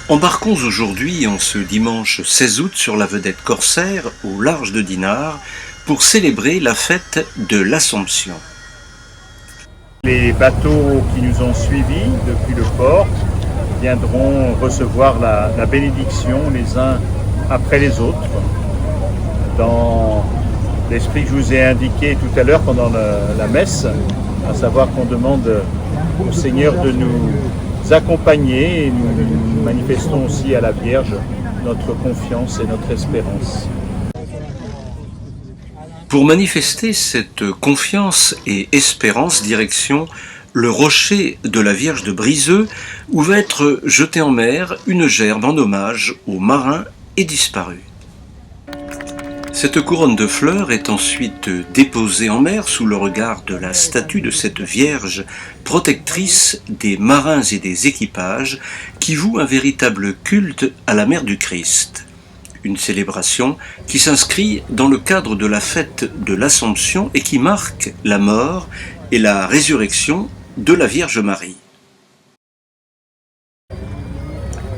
Embarquons aujourd'hui, en ce dimanche 16 août, sur la vedette corsaire, au large de Dinard, pour célébrer la fête de l'Assomption. Les bateaux qui nous ont suivis depuis le port viendront recevoir la bénédiction les uns après les autres, dans l'esprit que je vous ai indiqué tout à l'heure pendant la messe, à savoir qu'on demande au Seigneur de nous accompagner et nous manifestons aussi à la Vierge notre confiance et notre espérance. Pour manifester cette confiance et espérance, direction le rocher de la Vierge de Briseux, où va être jetée en mer une gerbe en hommage aux marins et disparus. Cette couronne de fleurs est ensuite déposée en mer sous le regard de la statue de cette Vierge protectrice des marins et des équipages qui voue un véritable culte à la mère du Christ. Une célébration qui s'inscrit dans le cadre de la fête de l'Assomption et qui marque la mort et la résurrection de la Vierge Marie.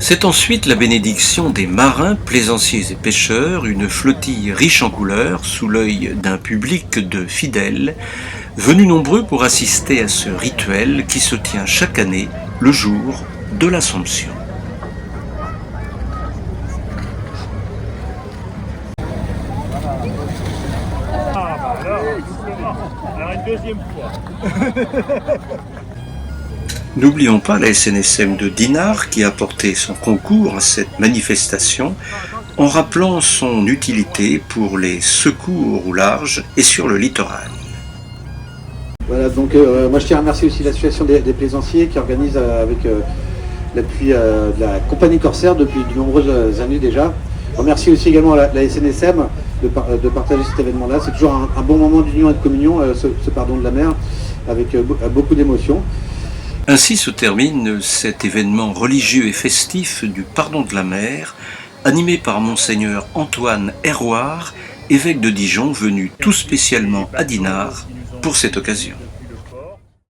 C'est ensuite la bénédiction des marins, plaisanciers et pêcheurs, une flottille riche en couleurs, sous l'œil d'un public de fidèles, venus nombreux pour assister à ce rituel qui se tient chaque année le jour de l'Assomption. Alors une deuxième fois. N'oublions pas la SNSM de Dinard qui a apporté son concours à cette manifestation en rappelant son utilité pour les secours au large et sur le littoral. Voilà, donc moi je tiens à remercier aussi l'association des plaisanciers qui organise avec l'appui de la compagnie Corsaire depuis de nombreuses années déjà. Je remercie aussi également la SNSM de partager cet événement-là. C'est toujours un bon moment d'union et de communion, ce pardon de la mer, avec beaucoup d'émotions. Ainsi se termine cet événement religieux et festif du pardon de la mer, animé par Monseigneur Antoine Héroard, évêque de Dijon, venu tout spécialement à Dinard pour cette occasion.